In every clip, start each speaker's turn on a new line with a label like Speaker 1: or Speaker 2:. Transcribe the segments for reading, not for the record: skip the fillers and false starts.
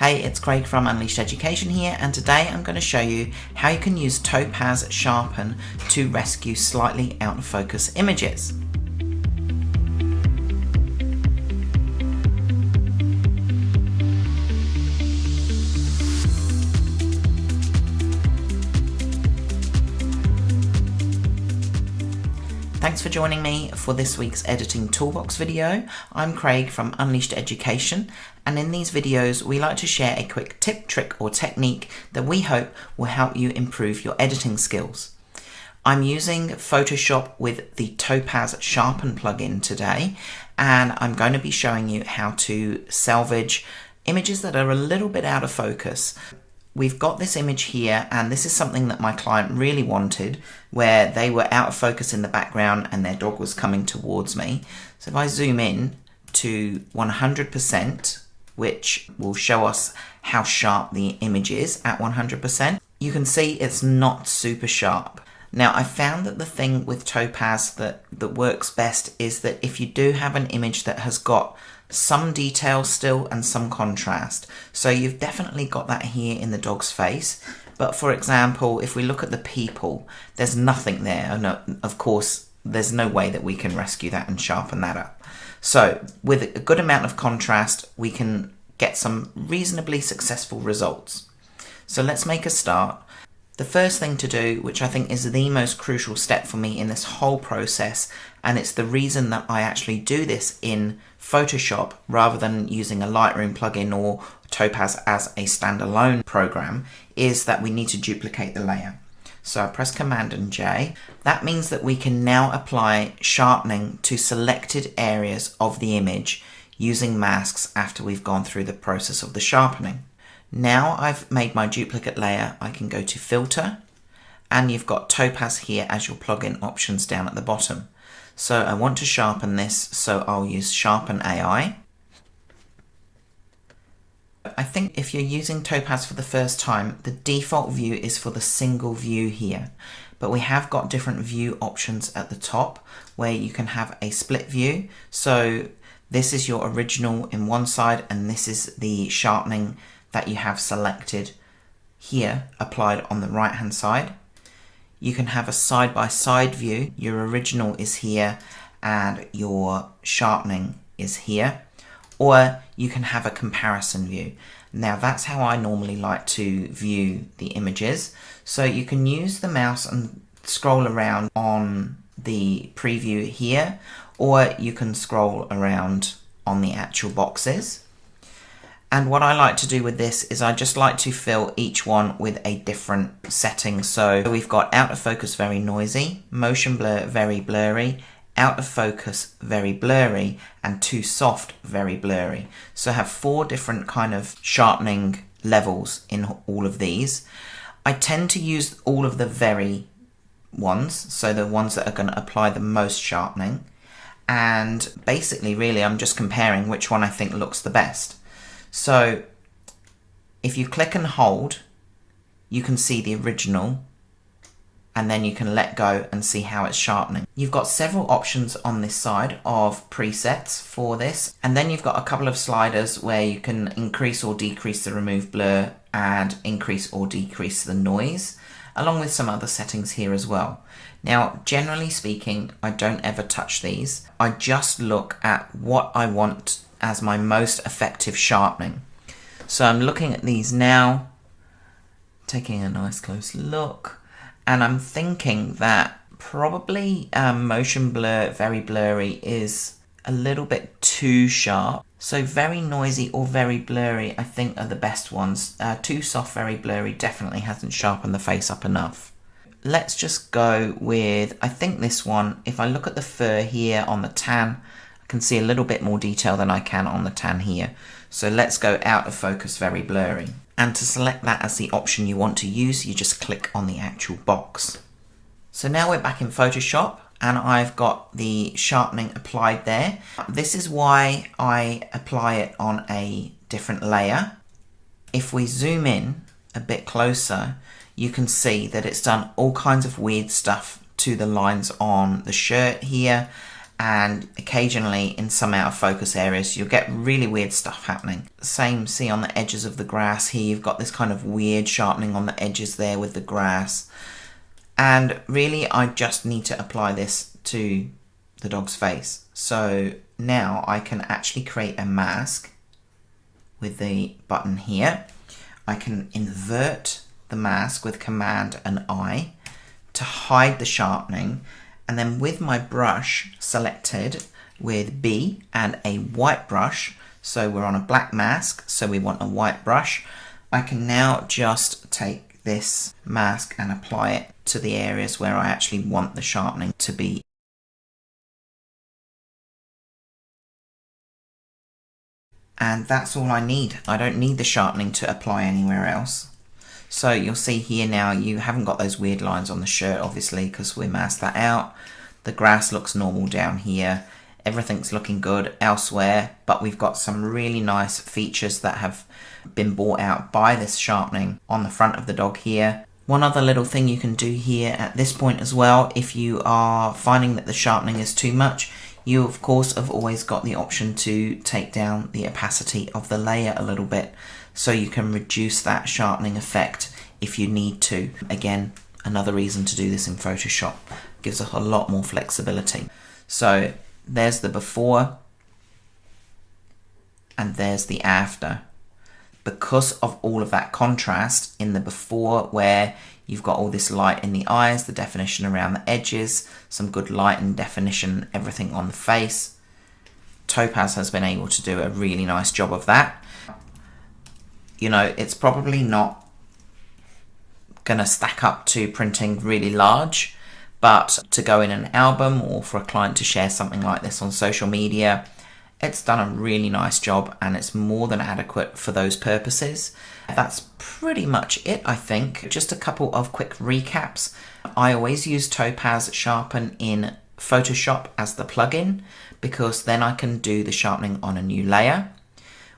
Speaker 1: Hey, it's Craig from Unleashed Education here, and today I'm going to show you how you can use Topaz Sharpen to rescue slightly out of focus images. Thanks for joining me for this week's Editing Toolbox video. I'm Craig from Unleashed Education, and in these videos we like to share a quick tip, trick or technique that we hope will help you improve your editing skills. I'm using Photoshop with the Topaz Sharpen plugin today, and I'm going to be showing you how to salvage images that are a little bit out of focus. We've got this image here, and this is something that my client really wanted, where they were out of focus in the background and their dog was coming towards me. So if I zoom in to 100%, which will show us how sharp the image is at 100%, you can see it's not super sharp. Now, I found that the thing with Topaz that works best is that if you do have an image that has got some detail still and some contrast. So you've definitely got that here in the dog's face. But for example, if we look at the people, there's nothing there. And of course, there's no way that we can rescue that and sharpen that up. So with a good amount of contrast, we can get some reasonably successful results. So let's make a start. The first thing to do, which I think is the most crucial step for me in this whole process, and it's the reason that I actually do this in Photoshop rather than using a Lightroom plugin or Topaz as a standalone program, is that we need to duplicate the layer. So I press Command and J. That means that we can now apply sharpening to selected areas of the image using masks after we've gone through the process of the sharpening. Now I've made my duplicate layer, I can go to Filter, and you've got Topaz here as your plugin options down at the bottom. So I want to sharpen this, so I'll use Sharpen AI. I think if you're using Topaz for the first time, the default view is for the single view here. But we have got different view options at the top where you can have a split view. So this is your original in one side, and this is the sharpening that you have selected here applied on the right hand side. You can have a side-by-side view. Your original is here and your sharpening is here. Or you can have a comparison view. Now that's how I normally like to view the images. So you can use the mouse and scroll around on the preview here, or you can scroll around on the actual boxes. And what I like to do with this is I just like to fill each one with a different setting. So we've got out of focus, very noisy, motion blur, very blurry, out of focus, very blurry, and too soft, very blurry. So I have 4 different kind of sharpening levels in all of these. I tend to use all of the very ones, so the ones that are going to apply the most sharpening. And basically, really, I'm just comparing which one I think looks the best. So if you click and hold, you can see the original, and then you can let go and see how it's sharpening. You've got several options on this side of presets for this, and then you've got a couple of sliders where you can increase or decrease the remove blur and increase or decrease the noise, along with some other settings here as well. Now, generally speaking, I don't ever touch these. I just look at what I want as my most effective sharpening. So I'm looking at these now, taking a nice close look, and I'm thinking that probably motion blur, very blurry is a little bit too sharp. So very noisy or very blurry I think are the best ones. Too soft, very blurry definitely hasn't sharpened the face up enough. Let's just go with, I think this one, if I look at the fur here on the tan, I can see a little bit more detail than I can on the tan here. So let's go out of focus, very blurry. And to select that as the option you want to use, you just click on the actual box. So now we're back in Photoshop and I've got the sharpening applied there. This is why I apply it on a different layer. If we zoom in a bit closer, you can see that it's done all kinds of weird stuff to the lines on the shirt here. and occasionally in some out of focus areas you'll get really weird stuff happening. Same, see on the edges of the grass here, you've got this kind of weird sharpening on the edges there with the grass. And really I just need to apply this to the dog's face. So now I can actually create a mask with the button here. I can invert the mask with Command and I to hide the sharpening, and then with my brush selected with B and a white brush, so we're on a black mask, so we want a white brush, I can now just take this mask and apply it to the areas where I actually want the sharpening to be. And that's all I need. I don't need the sharpening to apply anywhere else. So you'll see here now you haven't got those weird lines on the shirt, obviously, because we masked that out. The grass looks normal down here. Everything's looking good elsewhere, but we've got some really nice features that have been brought out by this sharpening on the front of the dog here. One other little thing you can do here at this point as well, if you are finding that the sharpening is too much, you of course have always got the option to take down the opacity of the layer a little bit, so you can reduce that sharpening effect if you need to. Again, another reason to do this in Photoshop. Gives us a lot more flexibility. So there's the before and there's the after. Because of all of that contrast in the before, where you've got all this light in the eyes, the definition around the edges, some good light and definition, everything on the face, Topaz has been able to do a really nice job of that. You know, it's probably not going to stack up to printing really large, but to go in an album or for a client to share something like this on social media, it's done a really nice job and it's more than adequate for those purposes. That's pretty much it, I think. Just a couple of quick recaps. I always use Topaz Sharpen in Photoshop as the plugin, because then I can do the sharpening on a new layer.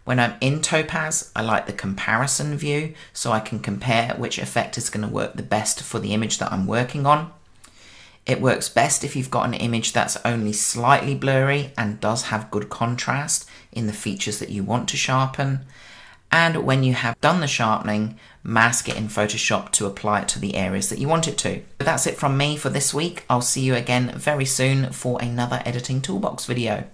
Speaker 1: When I'm in Topaz, I like the comparison view, so I can compare which effect is going to work the best for the image that I'm working on. It works best if you've got an image that's only slightly blurry and does have good contrast in the features that you want to sharpen. And when you have done the sharpening, mask it in Photoshop to apply it to the areas that you want it to. But that's it from me for this week. I'll see you again very soon for another Editing Toolbox video.